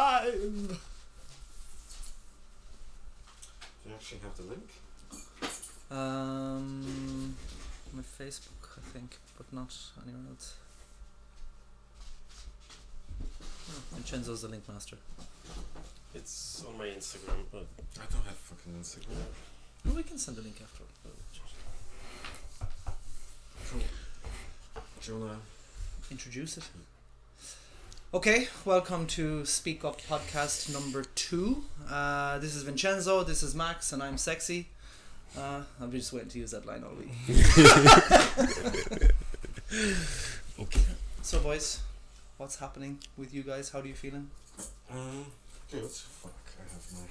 alive. Do you actually have the link? My Facebook, I think, but not anywhere else. Vincenzo's the link master. It's on my Instagram, but I don't have fucking Instagram. Well, we can send a link after. Cool. Do you wanna Introduce it? Okay, welcome to Speak Up podcast number 2. This is Vincenzo, this is Max, and I'm sexy. I'm just waiting to use that line all week. okay. So boys, what's happening with you guys? How are you feeling? Good. Fuck, I have my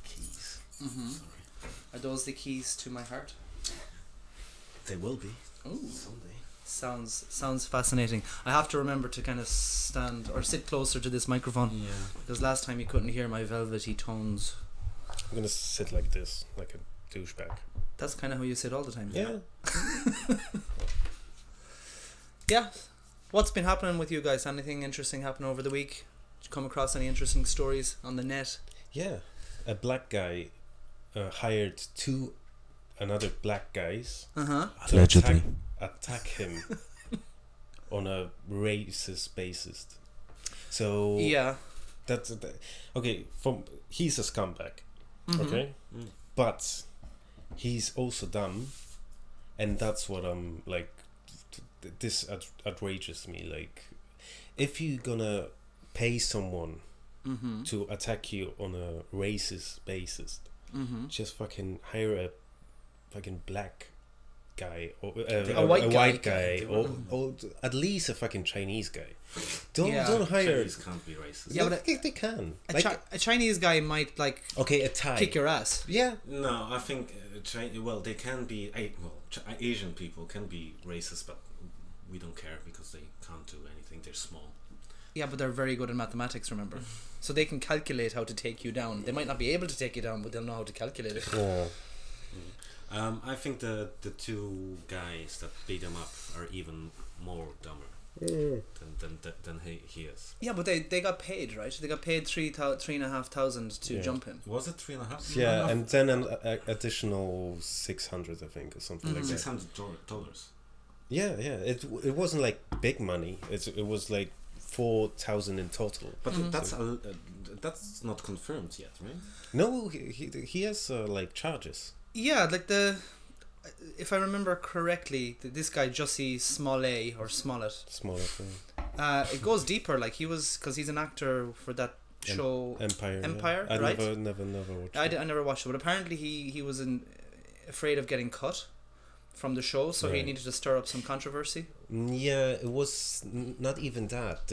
keys. Sorry. Are those the keys to my heart? They will be. Ooh. Someday. Sounds fascinating. I have to remember to kind of stand or sit closer to this microphone. Yeah. Because last time you couldn't hear my velvety tones. I'm gonna sit like this, like a douchebag. That's kind of how you sit all the time. Yeah. Yeah. What's been happening with you guys? Anything interesting happen over the week? Did you come across any interesting stories on the net? Yeah. A black guy hired two another black guys to Allegedly. attack him on a racist basis. So Yeah. that's okay. He's a scumbag, Mhm. okay, but he's also dumb, and that's what I'm like. This outrages me. Like, if you're gonna pay someone to attack you on a racist basis, just fucking hire a fucking black guy or A white white guy. guy or at least a fucking Chinese guy. Don't hire. Chinese can't be racist. Yeah, Yeah, but they can. A Chinese guy might like Okay, a Thai. kick your ass. Yeah. No, I think they can be. Asian people can be racist, but we don't care because they can't do anything. They're small. Yeah, but they're very good at mathematics, remember? So they can calculate how to take you down. They might not be able to take you down, but they'll know how to calculate it. Yeah. I think the two guys that beat him up are even more dumber than he is. Yeah, but they got paid, right? They got paid $3,500 to jump him. Was it 3.5? Yeah, and then an additional 600, I think, or something like that. $600. Yeah. It wasn't like big money. It was like 4,000 in total. But that's not confirmed yet, right? No, he has like charges. Yeah, like if I remember correctly, this guy Jussie Smollet or Smollet. Smaller thing. It goes deeper. Like because he's an actor for that show Empire. Empire, I right? never watched. I never watched it, but apparently he was afraid of getting cut from the show, so he Right. needed to stir up some controversy. Yeah, it was not even that.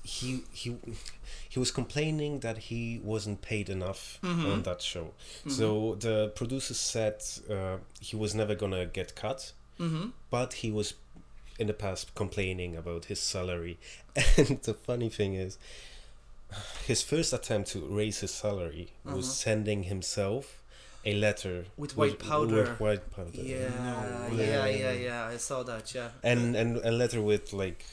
He was complaining that he wasn't paid enough on that show. So the producer said he was never gonna get cut, but he was in the past complaining about his salary. And the funny thing is, his first attempt to raise his salary was sending himself a letter With white powder. With white powder. Yeah. I saw that. Yeah. And a letter with like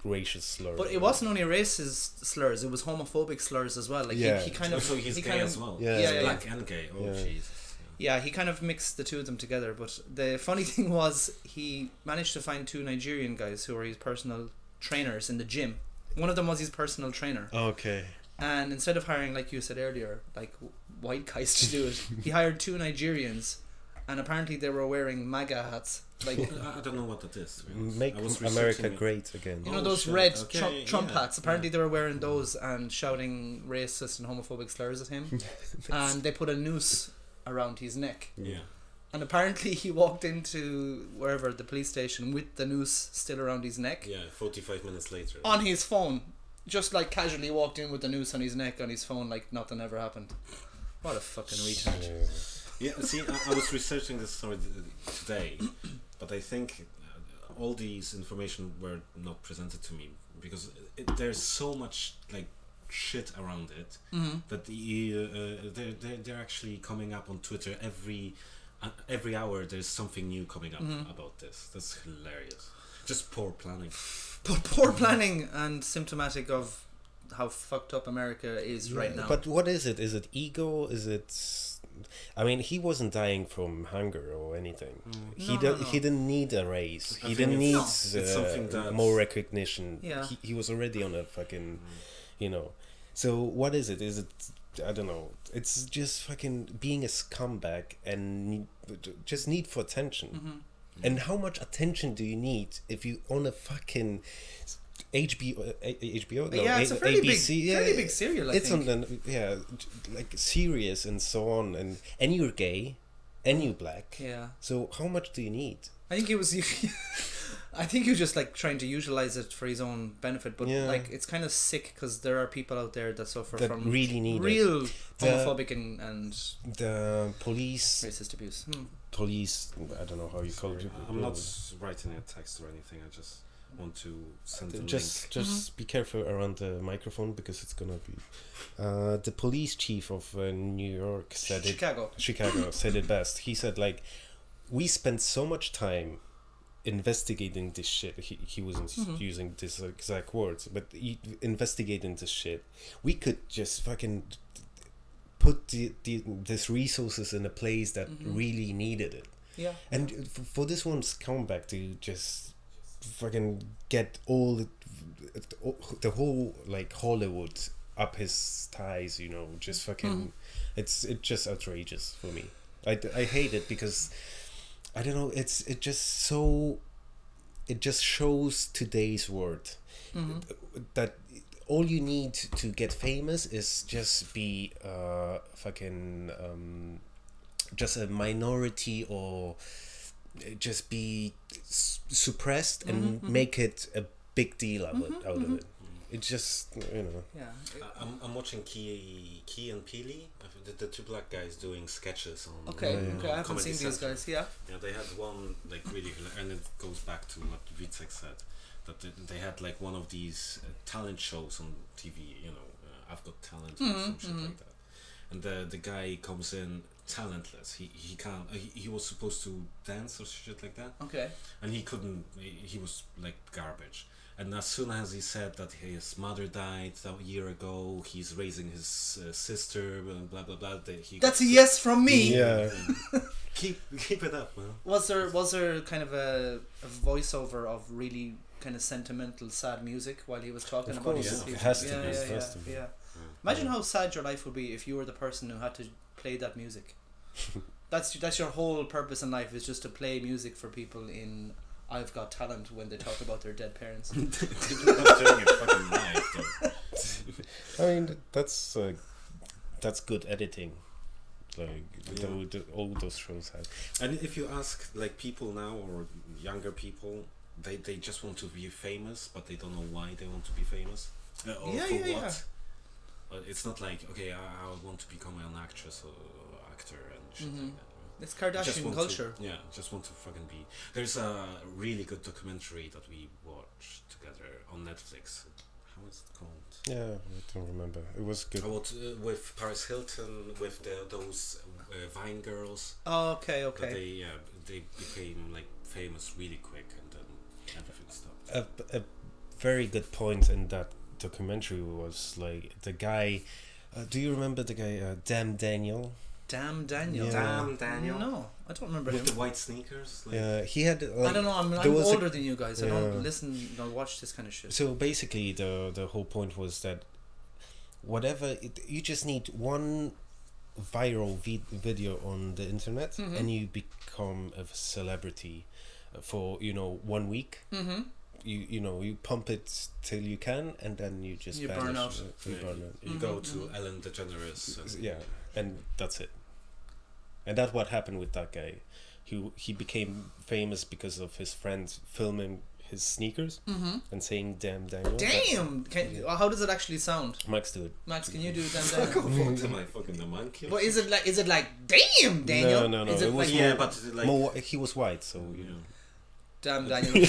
racial slurs. But it wasn't only racist slurs; it was homophobic slurs as well. Like Yeah. he kind of So he's he gay kind as of, well. Yeah. He's Yeah, black and gay. Oh Yeah. Jesus. Yeah, he kind of mixed the two of them together. But the funny thing was, he managed to find 2 Nigerian guys who were his personal trainers in the gym. One of them was his personal trainer. Okay. And instead of hiring, like you said earlier, like white guys to do it, he hired 2 Nigerians, and apparently they were wearing MAGA hats. Like, I don't know what that is. To be honest. Make I was America researching it. great again. you know, Oh, those shit. red Okay, Trump yeah, hats. Apparently they were wearing those and shouting racist and homophobic slurs at him. And they put a noose around his neck. Yeah. And apparently he walked into wherever, the police station, with the noose still around his neck. Yeah. 45 minutes later. On his phone. Just like casually walked in with the noose on his neck on his phone like nothing ever happened. What a fucking retard. Yeah. See, I was researching this story today, but I think all these information were not presented to me because there's so much like shit around it that they're actually coming up on Twitter every hour. There's something new coming up about this. That's hilarious. Just poor planning. Poor planning and symptomatic of how fucked up America is right now. But what is it? Is it ego? Is it? I mean, he wasn't dying from hunger or anything. He didn't need a raise. He didn't need more recognition. Yeah. He was already on a fucking, you know. So what is it? Is it? I don't know. It's just fucking being a scumbag and just need for attention. Mm-hmm. And how much attention do you need if you on a fucking HBO? No, yeah, it's a fairly ABC, fairly big serial. I it's think. on the like serious and so on, and you're gay, and you're black. Yeah. So how much do you need? I think he was. I think he was just like trying to utilize it for his own benefit, but like it's kind of sick because there are people out there that suffer That from really need real homophobic and the police. racist abuse. Police. I don't know how you call it. I'm not writing a text or anything. I just want to send a link. Just be careful around the microphone because it's gonna be. The police chief of New York said Chicago said it best. He said like, we spent so much time investigating this shit. He wasn't using this exact words, but investigating this shit. We could just fucking put these resources in a place that really needed it. Yeah. And for this one scumbag to just fucking get all the whole like Hollywood up his thighs, you know, just fucking it's just outrageous for me. I hate it because I don't know, it just shows today's world that all you need to get famous is just be fucking just a minority or just be suppressed and make it a big deal out of it. It's just, you know. Yeah. I'm watching Key and Peele, the two black guys doing sketches on. Okay, I haven't Comedy seen these Central. guys. Yeah. Yeah, they had one like really, and it goes back to what Vicek said, that they had like one of these talent shows on TV. You know, I've Got Talent or some shit like that. And the guy comes in talentless. He can't. He was supposed to dance or shit like that. Okay. And he couldn't. He was like garbage. And as soon as he said that his mother died a year ago, he's raising his sister, blah blah blah. That's a yes from me. Yeah. keep it up, man. Was there kind of a voiceover of really kind of sentimental, sad music while he was talking Of about course, his it future? has to be. It has to be. Yeah. Imagine how sad your life would be if you were the person who had to play that music. That's your whole purpose in life, is just to play music for people in I've Got Talent when they talk about their dead parents. They're not doing it fucking live, though. I mean, that's good editing. Like all those shows have. And if you ask like people now or younger people, they just want to be famous, but they don't know why they want to be famous. Or for what. It's not like, okay, I want to become an actress or actor and shit like that. It's Kardashian culture. Just want to fucking be. There's a really good documentary that we watched together on Netflix. How is it called? Yeah, I don't remember. It was good. With Paris Hilton, with those Vine girls. Oh, okay. They became like famous really quick, and then everything stopped. A very good point in that documentary was like the guy. Do you remember the guy Damn Daniel? Damn Daniel. Yeah. Damn Daniel. No, I don't remember With him. the white sneakers. Like, Yeah, he had. Like, I don't know. I'm older than you guys. I don't listen. Don't watch this kind of shit. So basically, the whole point was that whatever you just need one viral video on the internet, and you become a celebrity for 1 week. You pump it till you can, and then you just You vanish. burn out. You burn out. You go to Ellen DeGeneres. And And that's it. And that's what happened with that guy. He became famous because of his friends filming his sneakers and saying "Damn Daniel." Damn! How does it actually sound? Max, do it. Max, can you do Damn Fuck Daniel? off, am I fucking the monkey? But is it like Damn Daniel? No. Is it It was like yeah, but like more. He was white, so Damn Daniel? he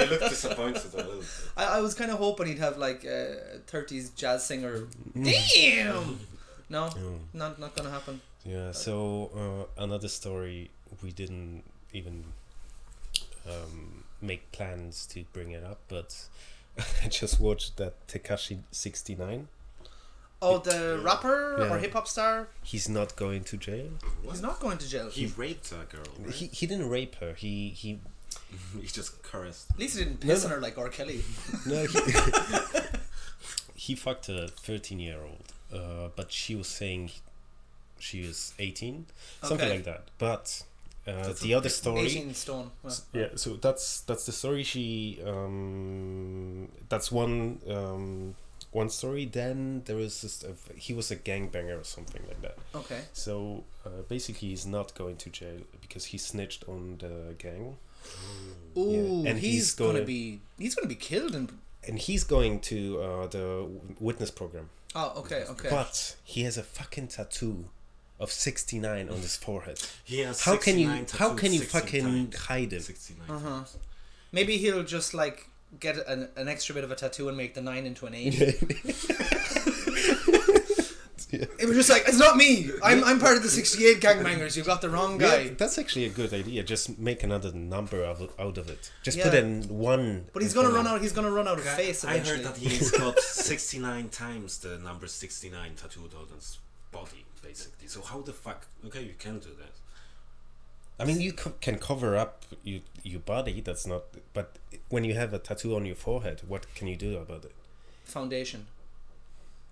looked disappointed a little bit. I was kind of hoping he'd have like a 30s jazz singer. Damn! No, not gonna happen. Yeah. So another story we didn't even make plans to bring it up, but I just watched that Tekashi 69. Oh, the rapper Yeah. or hip hop star? He's not going to jail. What? He's not going to jail. He raped a girl. Right? He didn't rape her. He He just caressed. At least he didn't piss on her like R. Kelly. no he fucked a 13-year-old, but she was saying she is 18, something Okay. like that. But That's the a other bit- story. 18 stone. Well, Yeah, so that's the story. She that's one story. Then there was just he was a gangbanger or something like that. okay. So basically, he's not going to jail because he snitched on the gang, Ooh, and he's gonna be killed and he's going to the witness program. Oh, okay. But he has a fucking tattoo of 69 on his forehead. He has How can you 69 how can you 16 fucking times. hide it? 69 Uh-huh. times. Maybe he'll just like get an extra bit of a tattoo and make the 9 into an 8. It was just like, it's not me. I'm part of the 68 gangbangers. You got the wrong guy. Yeah, that's actually a good idea. Just make another number out of it. Just Yeah. put in one. But he's gonna run out. He's gonna run out of face I eventually. heard that he's got 69 times the number 69 tattooed on his body, basically. So how the fuck? Okay, you can do that. I mean, you can cover up your body. That's not. But when you have a tattoo on your forehead, what can you do about it? Foundation.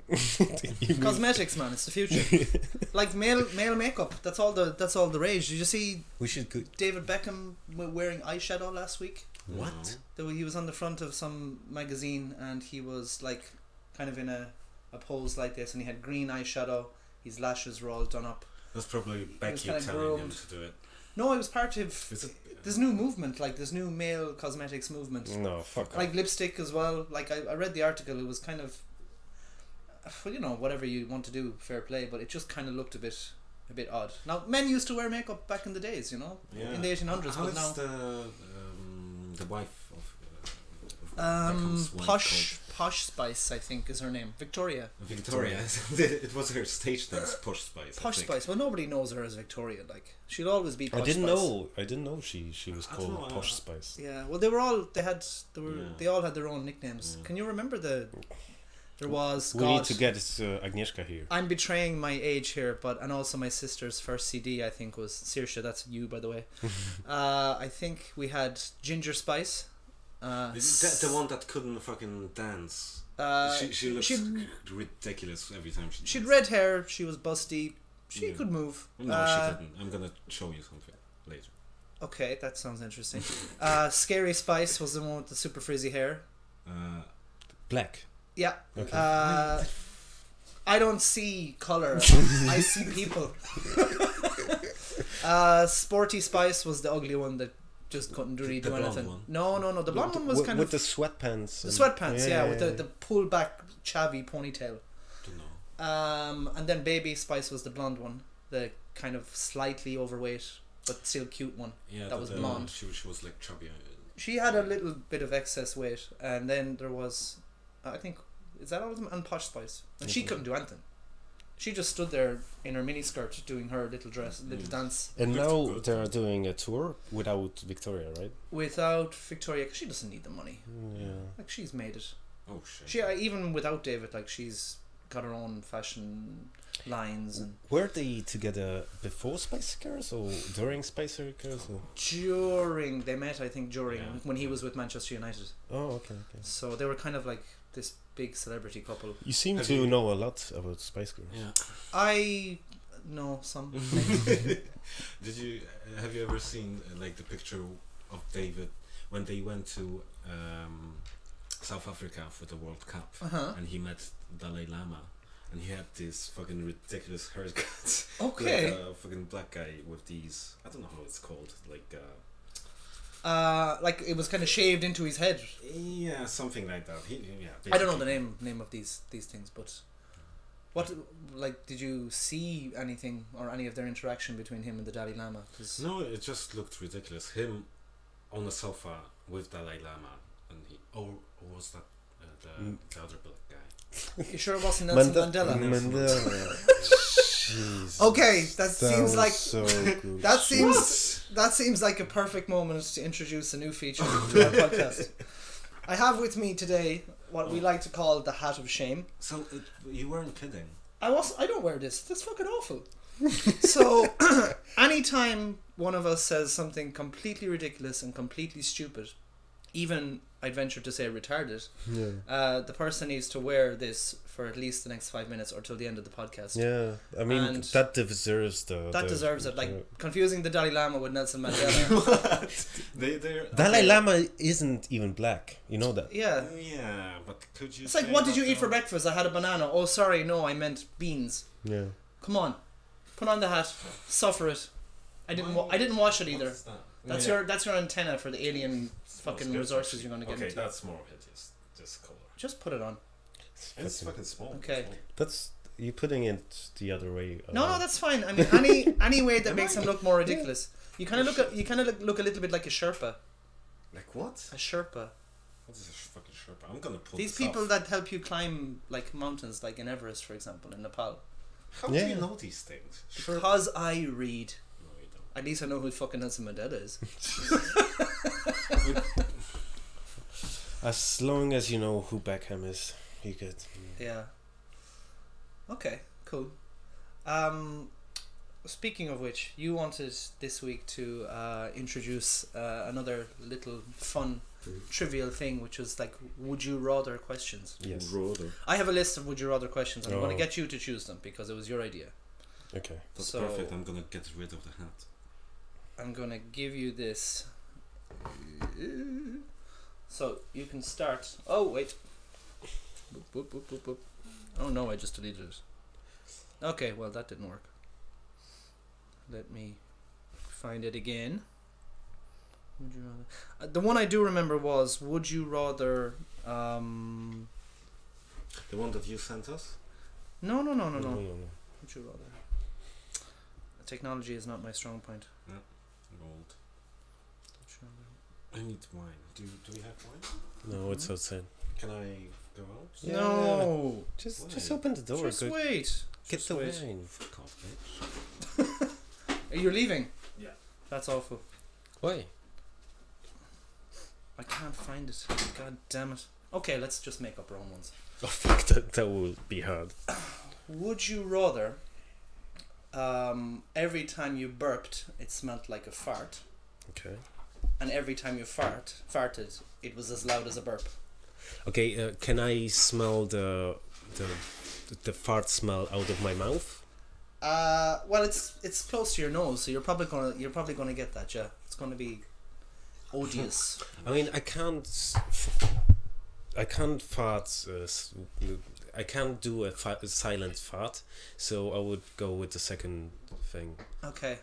You Cosmetics, man, it's the future. Like male makeup. That's all the rage. Did you see we should go. David Beckham wearing eyeshadow last week? What? He was on the front of some magazine and he was like kind of in a pose like this, and he had green eyeshadow. His lashes were all done up. That's probably Becky kinda telling him groomed. to do it. No, it was part of Is it? this new movement, like this new male cosmetics movement. No, fuck off. Like lipstick as well. Like I read the article. It was kind of, well, you know, whatever you want to do, fair play. But it just kind of looked a bit odd. Now, men used to wear makeup back in the days, you know, in the 1800s. How But is now, the wife of Beckham's wife Posh Spice, I think, is her name. Victoria. called? Victoria. It was her stage name, Posh Spice. I Posh think. Spice. Well, nobody knows her as Victoria. Like she'll always be Posh I didn't Spice. know she was I don't called know, Posh Spice. Yeah. Well, they were all. Yeah. They all had their own nicknames. Yeah. Can you remember There was. We God, need to get Agnieszka here. I'm betraying my age here, and also my sister's first CD, I think, was Saoirse. That's you, by the way. I think we had Ginger Spice. Is that the one that couldn't fucking dance? She looks ridiculous every time she She'd dances. red hair. She was busty. She Yeah. could move. No, she didn't. I'm gonna show you something later. Okay, that sounds interesting. Scary Spice was the one with the super frizzy hair. Black. Yeah. Okay. I don't see color. I see people. Sporty Spice was the ugly one that just couldn't really The do blonde anything. one. No. The blonde one was kind with of the sweatpants. the sweatpants. Yeah, with the pulled back chavvy ponytail. Don't know. And then Baby Spice was the blonde one, the kind of slightly overweight but still cute one. Yeah, That was blonde. She was like chubby. She had a little bit of excess weight, and then there was, I think, is that all of them? And Posh Spice, and she couldn't do anything. She just stood there in her miniskirt doing her little dance And Good, now good. they're doing a tour without Victoria, right? without Victoria, because she doesn't need the money. Yeah. Like she's made it. Oh shit. She even without David, like she's got her own fashion lines and Were they together before Spice Girls or during Spice Girls? Or? during they met, I think during Yeah. when he was with Manchester United. Oh, okay. So they were kind of like this big celebrity couple. You seem Have to you- know a lot about Spice Girls. Yeah. I know some. Have you ever seen like the picture of David when they went to South Africa for the World Cup and he met Dalai Lama and he had this fucking ridiculous haircut. Okay. Like a fucking black guy with these, I don't know how it's called, Like it was kind of shaved into his head. yeah, something like that. I don't know the name of these things, but what, like, did you see anything or any of their interaction between him and the Dalai Lama? 'Cause No, it just looked ridiculous. Him on a sofa with Dalai Lama, and or was that the other black guy? you sure it wasn't Nelson Mandela? Mandela. Jeez. Okay, that seems was like so good. that seems like a perfect moment to introduce a new feature to our podcast. I have with me today what we like to call the hat of shame. So you weren't kidding. I don't wear this. That's fucking awful. So anytime one of us says something completely ridiculous and completely stupid, even I'd venture to say retarded, the person needs to wear this for at least the next 5 minutes or till the end of the podcast. Yeah, I mean, And that deserves deserves it. Like confusing the Dalai Lama with Nelson Mandela. Dalai Lama isn't even black. You know that? Yeah. Yeah, but could you? It's like, what did you eat for breakfast? I had a banana. Oh, sorry, no, I meant beans. Yeah. Come on, put on the hat, suffer it. I didn't wash it either. That's your antenna for the alien fucking resources you're gonna get Okay, into. that's more hideous. Just color. Just put it on. It's fucking small. Okay. That's you putting it the other way. No, that's fine. I mean, any way that makes him look more ridiculous. You kind of look a little bit like a Sherpa. Like what? A Sherpa. What is a fucking Sherpa? I'm gonna pull These this people off. that help you climb like mountains, like in Everest, for example, in Nepal. How do you know these things? Because I read. No, you don't. At least I know who fucking Nelson Mandela is. As long as you know who Beckham is, you good. Yeah. Okay, cool. Speaking of which, you wanted this week to introduce another little fun trivial thing, which was like would you rather questions. Yes. I have a list of would you rather questions. I'm going to Oh. get you to choose them because it was your idea. Okay. That's So- perfect. I'm gonna get rid of the hat. I'm going to give you this. So you can start. Oh, wait. Boop, boop, boop, boop, boop. Oh no, I just deleted it. Okay, well that didn't work. Let me find it again. Would you rather? The one I do remember was would you rather The one that you sent us? No. No. Would you rather? Technology is not my strong point. Gold. Would you rather- I need wine. Do we have wine? No, it's outside. Can I go out? Yeah. No. Just open the door. Just wait. Get Just the wait. wine. Fuck off, bitch. You're leaving? Yeah. That's awful. Why? I can't find it. God damn it. Okay, let's just make up our own ones. Oh fuck! That will be hard. Would you rather every time you burped it smelled like a fart, Okay. and every time you farted it was as loud as a burp? Okay. Can I smell the fart smell out of my mouth? Well, it's close to your nose, so you're probably gonna get that. Yeah, it's gonna be odious. I mean, I can't fart. I can't do a silent fart, so I would go with the second thing. Okay.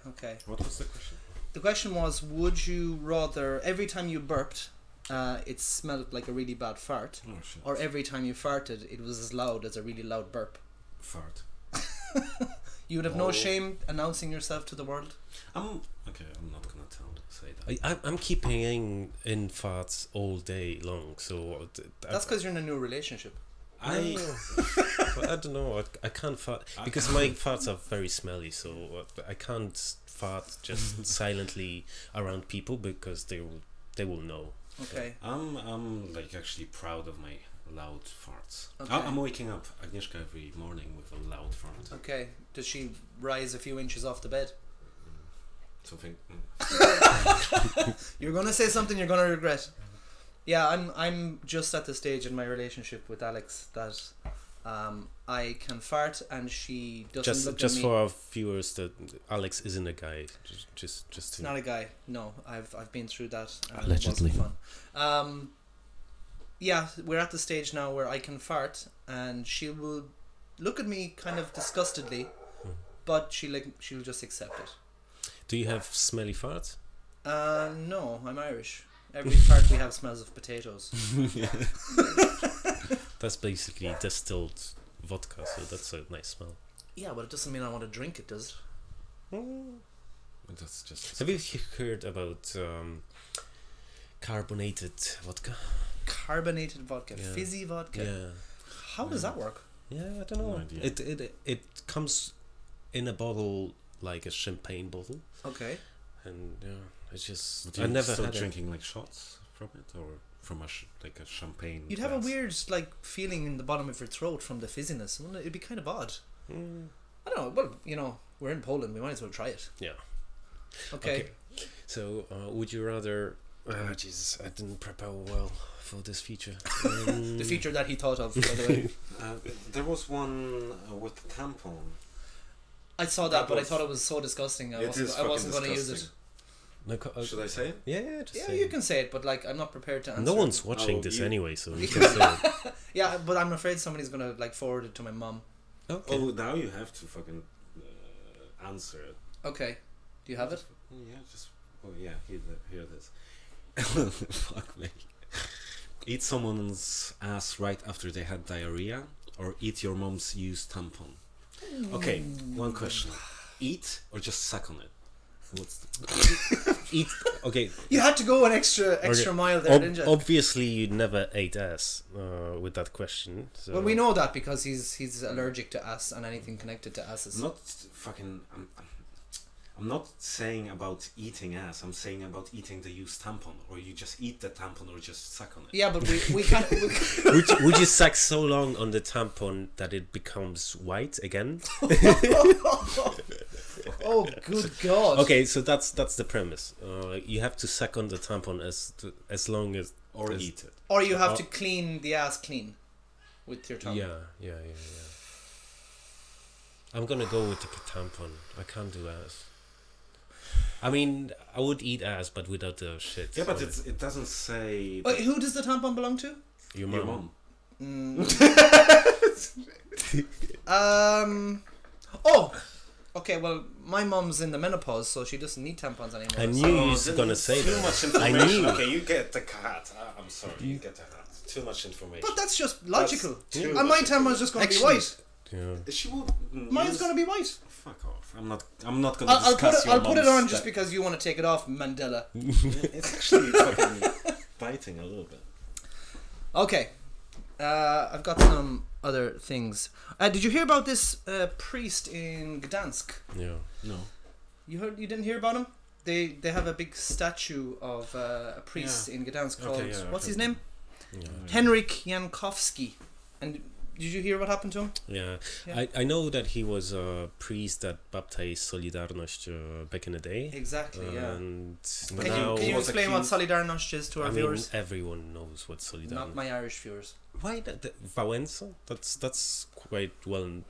What was the question? The question was, would you rather every time you burped, it smelled like a really bad fart, Oh shit. or every time you farted, it was as loud as a really loud burp? Fart. You would have no shame announcing yourself to the world. I'm not gonna say that. I'm keeping in farts all day long, so That's because you're in a new relationship. I don't know. I can't fart because my farts are very smelly, so I can't fart just silently around people because they will know. Okay. I'm like actually proud of my loud farts. Okay. I'm waking up Agnieszka every morning with a loud fart. Okay. Does she rise a few inches off the bed? Something. You're gonna say something you're gonna regret. Yeah, I'm just at the stage in my relationship with Alex that I can fart and she doesn't look at me. Just for our viewers, that Alex isn't a guy. Just It's to not a guy. No, I've been through that. And Allegedly. It wasn't fun. Yeah, we're at the stage now where I can fart and she will look at me kind of disgustedly, but she'll just accept it. Do you have smelly farts? No, I'm Irish. Every fart we have smells of potatoes. That's basically distilled vodka, so that's a nice smell. Yeah, but it doesn't mean I want to drink it, does it? That's just. Have you heard about carbonated vodka? Carbonated vodka, Yeah. fizzy vodka. Yeah. How does that work? Yeah, I don't know. No idea. It comes in a bottle, like a champagne bottle. Okay. And it's just Do I you never still had drinking like shots from it, or from like a champagne? You'd have a glass? weird like feeling in the bottom of your throat from the fizziness. Wouldn't it? It'd be kind of odd. I don't know. Well, you know, we're in Poland. We might as well try it. Yeah. Okay. So, would you rather? Jesus, I didn't prepare well for this feature. The feature that he thought of, by the way. There was one with tampon. I saw that, but I thought it was so disgusting. I wasn't going to use it. No, Should I say it? Yeah, just Yeah, say you it. can say it, but like I'm not prepared to answer. No one's it. watching Oh, this you- anyway, so you can say it. Yeah, but I'm afraid somebody's gonna like forward it to my mum. Okay. Oh, now you have to fucking answer it. Okay. Do you have it? Yeah, just here it is. Fuck me. Eat someone's ass right after they had diarrhea, or eat your mom's used tampon. Okay, one question: eat or just suck on it? What's Eat. Okay. You had to go an extra Okay. mile there, didn't you? Obviously, you never ate ass with that question. So. Well, we know that because he's allergic to ass and anything connected to asses. not fucking? I'm not saying about eating ass. I'm saying about eating the used tampon, or you just eat the tampon, or just suck on it. Yeah, but we can't. would you suck so long on the tampon that it becomes white again? Oh, good God. Okay, so that's the premise. You have to suck on the tampon as long as Or eat it. Or you have to clean the ass clean with your tongue. Yeah. I'm gonna go with the tampon. I can't do ass. I mean, I would eat ass, but without the shit. Yeah, but on it. it doesn't say. Wait, who does the tampon belong to? Your Your mom. mom. Oh. Okay, well, my mom's in the menopause, so she doesn't need tampons anymore. I so- knew you was gonna say Too that. much I information. knew. Okay, you get the cat. I'm sorry, you get the cat. Too much information. But that's just logical. too And my much tampon's just going to be Actually- white. Yeah. She will. Mine's going to be white. Fuck off. I'm not gonna I'll discuss I'll put it your on mom's just because you want to take it off, Mandela. It's actually fucking biting a little bit. Okay. I've got some other things. Did you hear about this priest in Gdansk? Yeah. No. You didn't hear about him? They have a big statue of a priest in Gdansk called Okay, yeah, what's okay. his name? Yeah. Henryk Jankowski. And did you hear what happened to him? Yeah. Yeah. I know that he was a priest that baptized Solidarność back in the day. Exactly, yeah. And But now, Can you was explain what accused- Solidarność is to our I viewers? mean, everyone knows what Solidarność. Not my Irish viewers. Why the Wałęsa? That's quite well.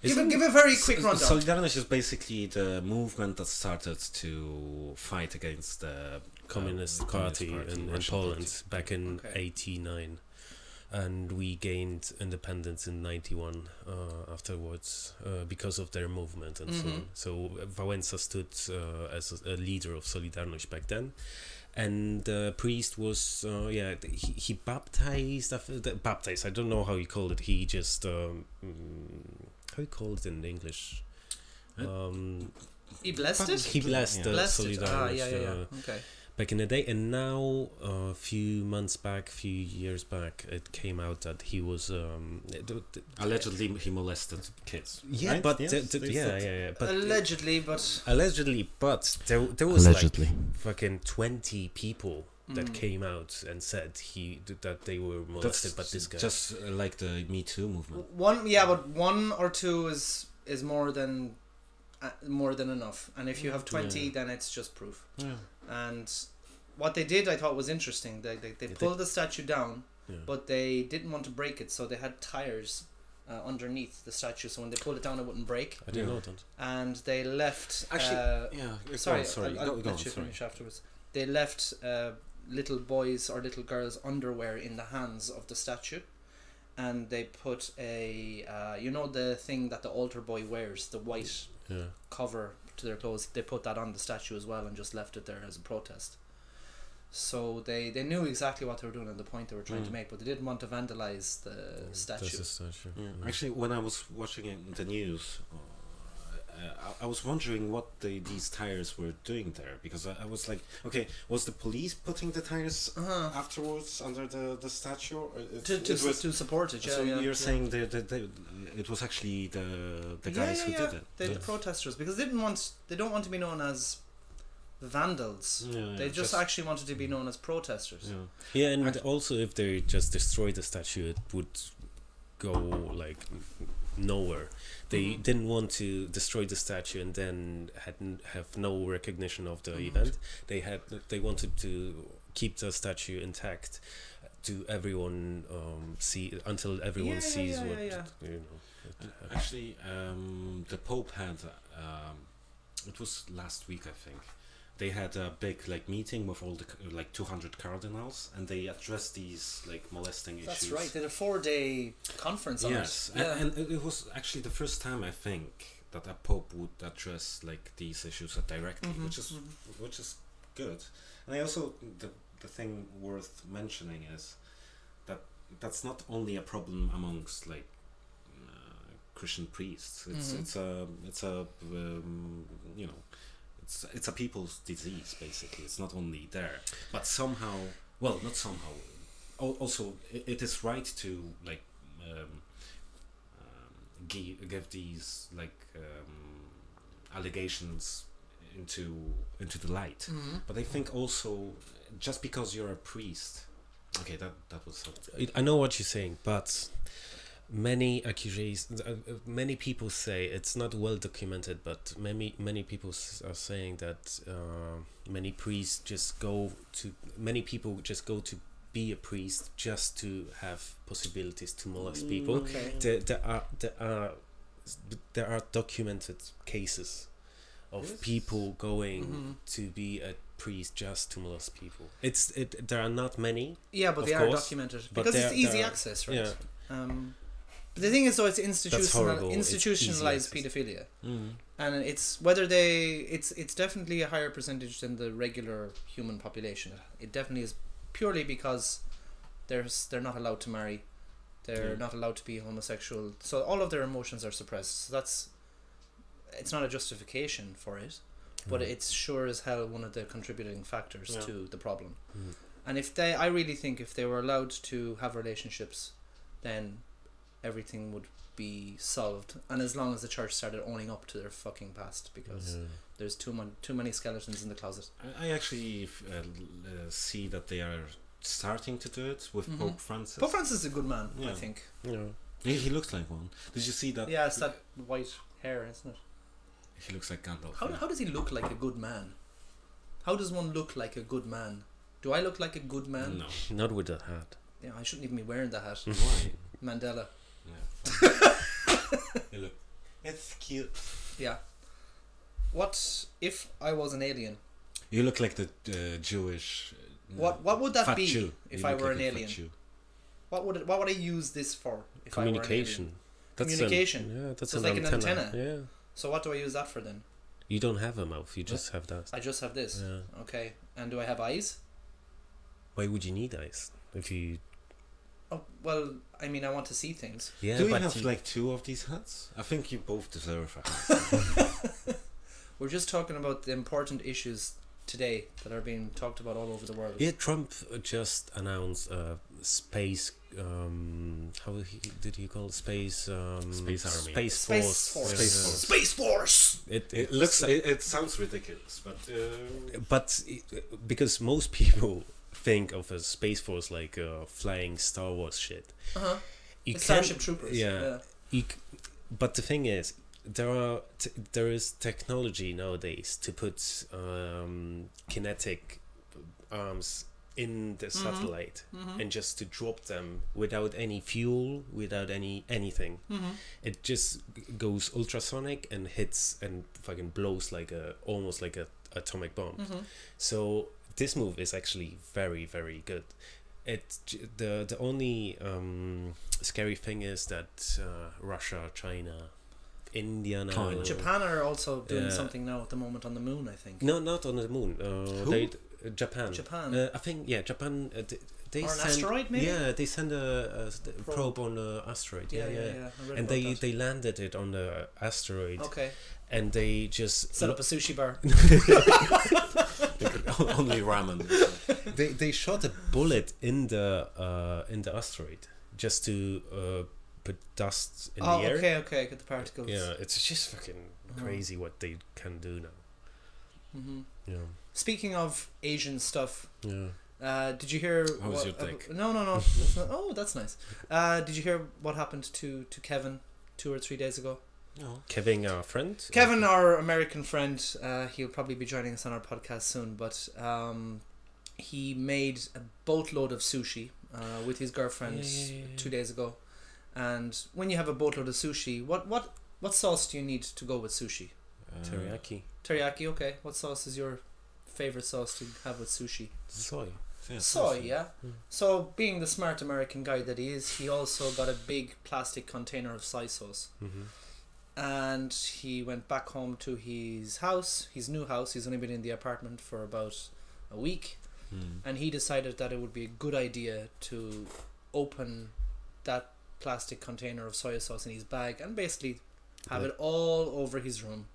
Give a very quick rundown. Solidarność is basically the movement that started to fight against the Communist Party in Russian Poland party. back in Okay. '89, and we gained independence in '91 afterwards because of their movement and so on. So Wałęsa stood as a leader of Solidarność back then, and the priest was he baptized. Baptized. I don't know how he called it. He just how you call it in English. He blessed it? He blessed the Blessed it. Solidarność. Yeah. Okay. Back in the day, and now a few years back, it came out that he was Allegedly, he molested kids. yeah, right? but Yes, they said. but Allegedly, but allegedly, but there was Allegedly. like fucking 20 people that came out and said that they were molested, but this guy just like the Me Too movement. but one or two is more than enough. And if you have 20, then it's just proof. Yeah. And what they did, I thought was interesting. They pulled the statue down, but they didn't want to break it, so they had tires underneath the statue. So when they pulled it down, it wouldn't break. I didn't know that. And they left. Actually, Sorry, Go I'll on, let you sorry. finish afterwards. They left little boys or little girls' underwear in the hands of the statue, and they put a the thing that the altar boy wears, the white cover to their clothes. They put that on the statue as well and just left it there as a protest. So they knew exactly what they were doing and the point they were trying to make, but they didn't want to vandalize the statue. That's a statue. Yeah. Actually, when I was watching it in the news, I was wondering what these tires were doing there, because I was like, okay, was the police putting the tires afterwards under the statue? To support it, yeah. So yeah, you're saying that it was actually the guys who did it? The protesters, because they don't want to be known as vandals. They just actually wanted to be known as protesters. Yeah, and also if they just destroyed the statue, it would go like nowhere. They didn't want to destroy the statue and then have no recognition of the event. They wanted to keep the statue intact to everyone see until everyone sees what you know. Actually, the Pope had it was last week, I think. They had a big meeting with all the 200 cardinals, and they addressed these molesting issues. That's right. They had a 4-day conference on it. Yes, and it was actually the first time, I think, that a pope would address these issues directly, which is good. And I also the thing worth mentioning is that that's not only a problem amongst Christian priests. It's a you know. It's a people's disease, basically. It's not only there, but somehow, well, not somehow. Also, it is right to give these allegations into the light. But I think also, just because you're a priest, okay, that was something. I know what you're saying, but many accusations, many people say it's not well documented, but many people are saying that many people just go to be a priest just to have possibilities to molest people. Okay. There are documented cases of people going to be a priest just to molest people. There are not many. Yeah, but they are documented because it's easy access, right? Yeah. But the thing is, though, it's institutionalized pedophilia, and it's definitely a higher percentage than the regular human population. It definitely is purely because they're not allowed to marry, they're not allowed to be homosexual, so all of their emotions are suppressed. So it's not a justification for it, but it's sure as hell one of the contributing factors to the problem. And I really think if they were allowed to have relationships, then everything would be solved, and as long as the church started owning up to their fucking past, because there's too many skeletons in the closet. I actually see that they are starting to do it with Pope Francis. Pope Francis is a good man, I think. He looks like one. Did you see that? Yeah, it's that white hair, isn't it? He looks like Gandalf. How does he look like a good man? How does one look like a good man? Do I look like a good man? No, not with that hat. Yeah, I shouldn't even be wearing the hat. Why? Mandela. Yeah. Hey, look, it's cute. Yeah. What if I was an alien? You look like the Jewish. What would that be Jew. if You I look were like an a fat alien? Jew. What would I use this for? If Communication. I were an alien? Communication. Yeah, that's so it's like an antenna. Yeah. So what do I use that for then? You don't have a mouth. You just have that. I just have this. Yeah. Okay. And do I have eyes? Why would you need eyes if you? Oh well, I mean, I want to see things. Yeah, Do you but have 2 of these hats? I think you both deserve a hat. We're just talking about the important issues today that are being talked about all over the world. Yeah, Trump just announced space. How did he call it? Space army. Space force. Space Force. It looks. It sounds ridiculous, but because most people think of a space force like flying Star Wars shit. Starship Troopers. Yeah. But the thing is, there is technology nowadays to put kinetic arms in the satellite and just to drop them without any fuel, without anything. It just goes ultrasonic and hits and fucking blows almost like a atomic bomb. So this move is actually very, very good. The only scary thing is that Russia, China, India now, Japan are also doing something now at the moment on the moon, I think. No, not on the moon. Japan. I think Japan. They or an send, asteroid, maybe. Yeah, they send a probe on the asteroid. Yeah. I read And about that. they landed it on the asteroid. Okay. and they just Set up a sushi bar. Only ramen. they shot a bullet in the asteroid just to put dust in the air. Okay, get the particles. Yeah, it's just fucking crazy what they can do now. Mm-hmm. Yeah. Speaking of Asian stuff, Yeah. did you hear? How was your dick? No. That's not, oh, that's nice. Did you hear what happened to Kevin 2 or 3 days ago? No. Kevin, our friend. Kevin, our American friend, he'll probably be joining us on our podcast soon. But he made a boatload of sushi with his girlfriend 2 days ago. And when you have a boatload of sushi, what sauce do you need to go with sushi? Teriyaki. Teriyaki, okay. What sauce is your favorite sauce to have with sushi? Soy. Yeah, Soy, yeah. So, being the smart American guy that he is, he also got a big plastic container of soy sauce. Mm-hmm. And he went back home to his house, his new house. He's only been in the apartment for about a week. And he decided that it would be a good idea to open that plastic container of soy sauce in his bag and basically have it all over his room.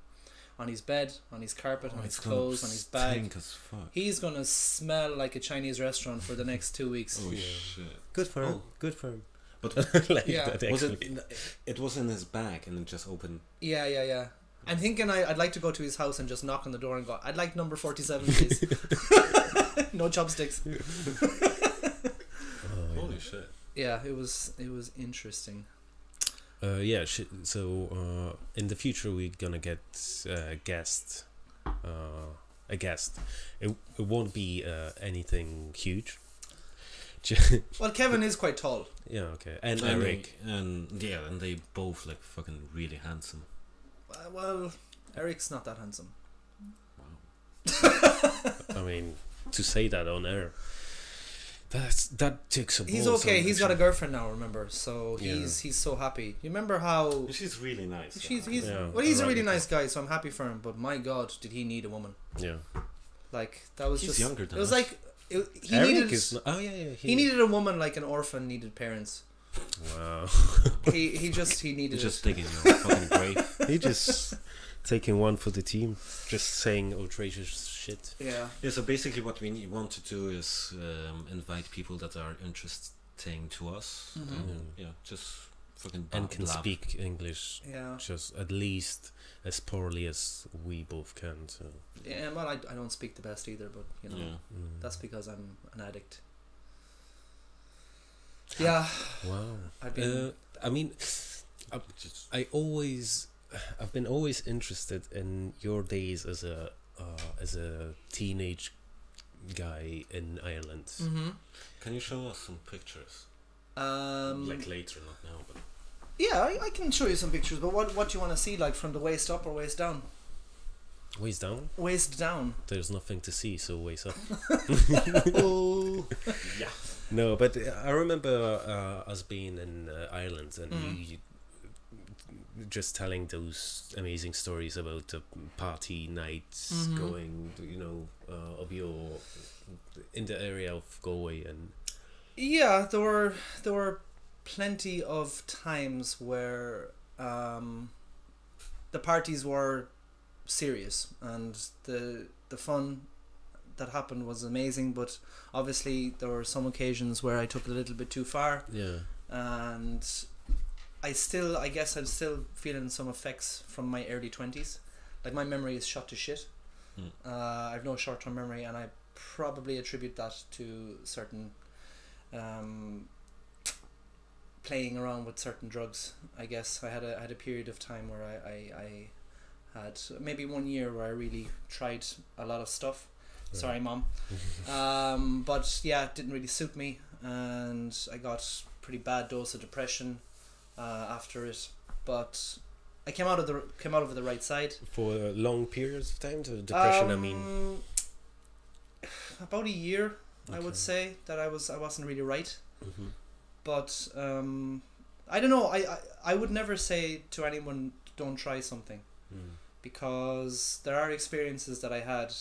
On his bed, on his carpet, on his clothes, on his bag. Stink as fuck. He's gonna smell like a Chinese restaurant for the next 2 weeks. Oh shit! Good for him. Good for him. But Like Yeah. that, was actually. it was in his bag and it just opened. Yeah. I'm thinking I'd like to go to his house and just knock on the door and go, I'd like number 47, please. No chopsticks. Holy shit! Yeah, it was interesting. So in the future we're gonna get a guest. It won't be anything huge. Well, Kevin is quite tall. Yeah, okay. And And Eric. and they both like fucking really handsome. Well, Eric's not that handsome. I mean, to say that on air, that takes a He's balls okay. on He's got a actually. girlfriend now, remember? So he's so happy. You remember how She's really nice. he's Yeah, he's a I really like nice guy, so I'm happy for him. But my God, did he need a woman? Yeah. Like that was He's just younger than it was us. like he Eric needed. is not, oh yeah. He needed a woman like an orphan needed parents. Wow. He needed Just it. digging your fucking grave. He just taking one for the team, just saying outrageous shit. Yeah. Yeah. So basically, what we want to do is invite people that are interesting to us. Mhm. Just fucking And can blab. speak English Yeah. just at least as poorly as we both can. So Yeah. Well, I don't speak the best either, but you know Yeah. that's because I'm an addict. Yeah. Wow. I've been. I mean, Just, I've been always interested in your days as a teenage guy in Ireland. Mm-hmm. can you show us some pictures? Like later, not now, but Yeah, I can show you some pictures, but what do you want to see, like from the waist up or waist down? waist down. Waist down. There's nothing to see, so waist up. Oh. Yeah. No, but I remember us being in Ireland and you just telling those amazing stories about the party nights going, of your in the area of Galway and. Yeah, there were plenty of times where the parties were serious and the fun that happened was amazing, but obviously there were some occasions where I took it a little bit too far. Yeah. And I guess I'm still feeling some effects from my early 20s. Like my memory is shot to shit. I've no short-term memory, and I probably attribute that to certain playing around with certain drugs. I guess I had a period of time where I had maybe 1 year where I really tried a lot of stuff. Right. Sorry, Mom. But yeah, it didn't really suit me, and I got pretty bad dose of depression after it. But I came out of the right side. For long periods of time, the depression. I mean, about a year, I Okay. would say that I wasn't really right. mhm. But I don't know. I would never say to anyone, don't try something, because there are experiences that I had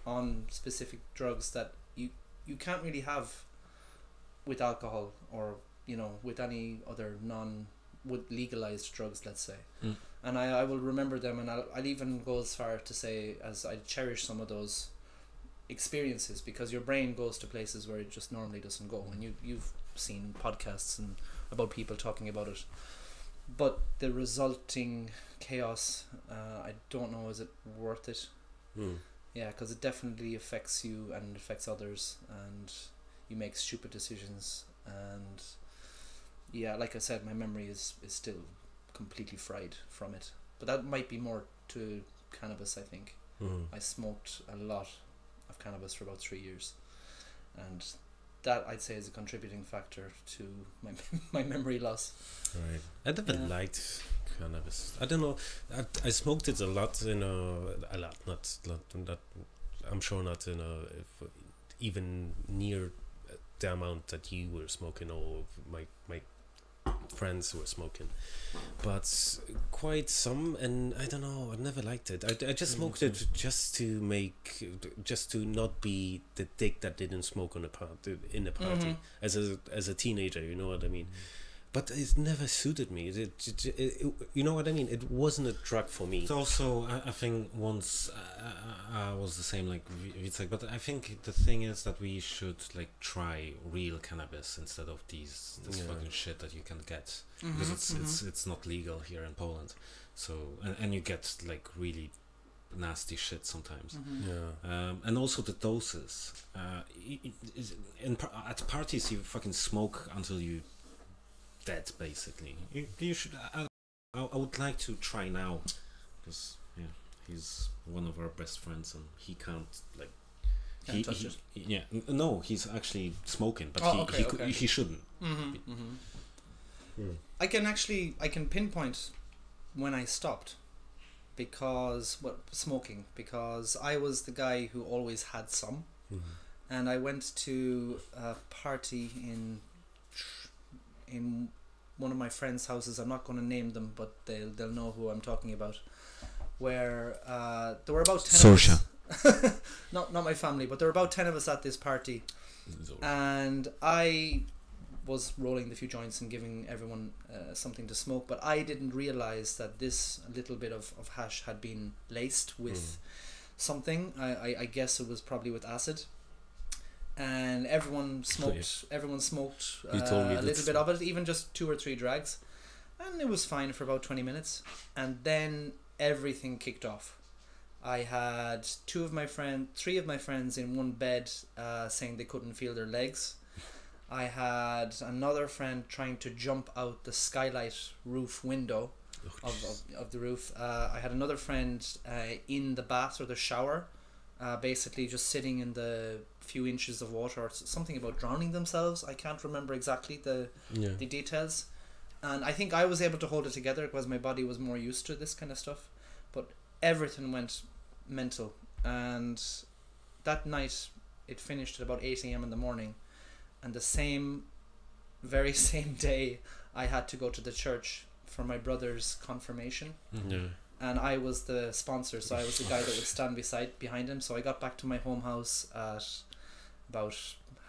on specific drugs that you can't really have with alcohol or with any other with legalized drugs, let's say. and I will remember them, and I'll even go as far to say as I cherish some of those experiences, because your brain goes to places where it just normally doesn't go, and you've seen podcasts and about people talking about it, but the resulting chaos, I don't know, is it worth it? Yeah, because it definitely affects you and affects others, and you make stupid decisions, and yeah, like I said, my memory is still completely fried from it, but that might be more to cannabis, I think. I smoked a lot of cannabis for about 3 years, and that I'd say is a contributing factor to my memory loss. Right. I never liked cannabis. I don't know. I smoked it a lot. A lot. Not. I'm sure not. Even near the amount that you were smoking, or my friends were smoking, but quite some. And I don't know. I never liked it. I just smoked it just to not be the dick that didn't smoke in the party as a teenager. You know what I mean? But it never suited me. It you know what I mean? It wasn't a drug for me. It's also, I think once I was the same like Vicek, but I think the thing is that we should like try real cannabis instead of this fucking shit that you can get, because it's not legal here in Poland. So and you get like really nasty shit sometimes. And also the doses. At parties you fucking smoke until you dead, basically. You should. I would like to try now, because he's one of our best friends, and he can't like. No, he's actually smoking, but he shouldn't. I can pinpoint when I stopped, because smoking, because I was the guy who always had some, and I went to a party in one of my friends' houses. I'm not going to name them, but they'll know who I'm talking about. Where there were about 10 of us. not my family, but there were about 10 of us at this party, and I was rolling the few joints and giving everyone something to smoke, but I didn't realize that this little bit of hash had been laced with something. I guess it was probably with acid. And everyone smoked a little bit of it, even just 2 or 3 drags, and it was fine for about 20 minutes, and then everything kicked off. I had 3 of my friends in one bed saying they couldn't feel their legs. I had another friend trying to jump out the skylight roof window of the roof. I had another friend in the bath or the shower, basically just sitting in the few inches of water, or something about drowning themselves. I can't remember exactly the details, and I think I was able to hold it together because my body was more used to this kind of stuff, but everything went mental. And that night it finished at about 8 a.m. in the morning, and the very same day I had to go to the church for my brother's confirmation. And I was the sponsor, so I was the guy that would stand behind him. So I got back to my home house at about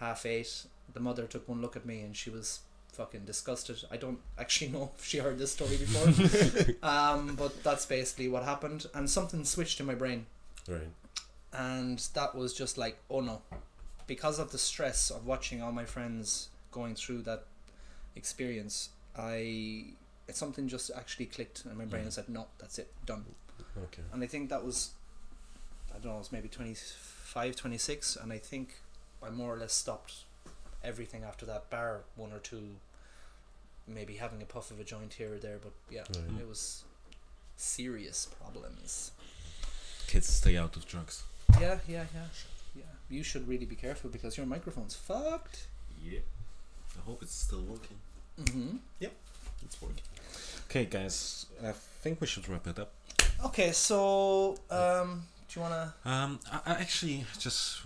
8:30. The mother took one look at me and she was fucking disgusted. I don't actually know if she heard this story before, but that's basically what happened. And something switched in my brain. Right. And that was just like, oh no. Because of the stress of watching all my friends going through that experience, something just actually clicked in my brain and said, no, that's it, done. Okay. And I think that was, I don't know, it was maybe 25, 26, and I think I more or less stopped everything after that, bar 1 or 2, maybe having a puff of a joint here or there, but it was serious problems. Kids, stay out of drugs. Yeah. You should really be careful because your microphone's fucked. Yeah. I hope it's still working. Yep, it's working. Okay, guys, I think we should wrap it up. Okay, so do you wanna? I actually just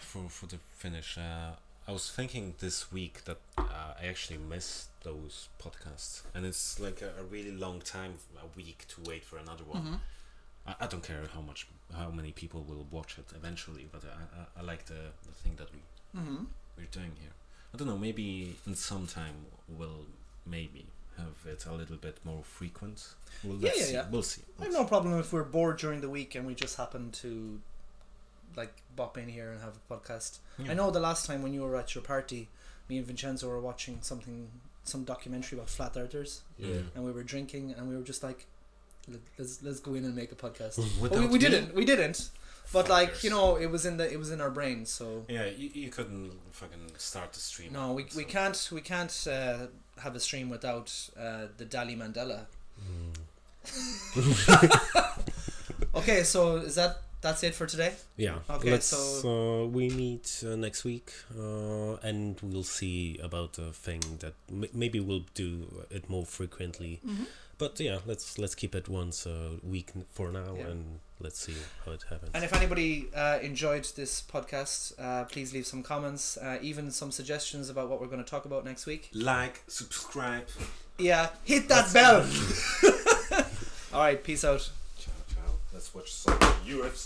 for the finish. I was thinking this week that I actually miss those podcasts, and it's like a really long time, a week to wait for another one. I don't care how many people will watch it eventually, but I like the thing that we're doing here. I don't know, maybe in some time we'll maybe have it a little bit more frequent. Well, Yeah. We'll see. I have no problem if we're bored during the week and we just happen to like bop in here and have a podcast. Yeah. I know the last time when you were at your party, me and Vincenzo were watching some documentary about flat earthers, and we were drinking and we were just like, let's go in and make a podcast. we didn't. But like, you know, it was in our brains. So yeah, you couldn't fucking start the stream. no, we can't have a stream without the Dalai Mandela. Okay, so that's it for today? Yeah. Okay, so we meet next week, and we'll see about the thing that maybe we'll do it more frequently. But yeah, let's keep it once a week for now, and let's see how it happens. And if anybody enjoyed this podcast, please leave some comments, even some suggestions about what we're going to talk about next week. Like, subscribe. Yeah, hit that bell. All right, peace out. Ciao. Let's watch some UFC.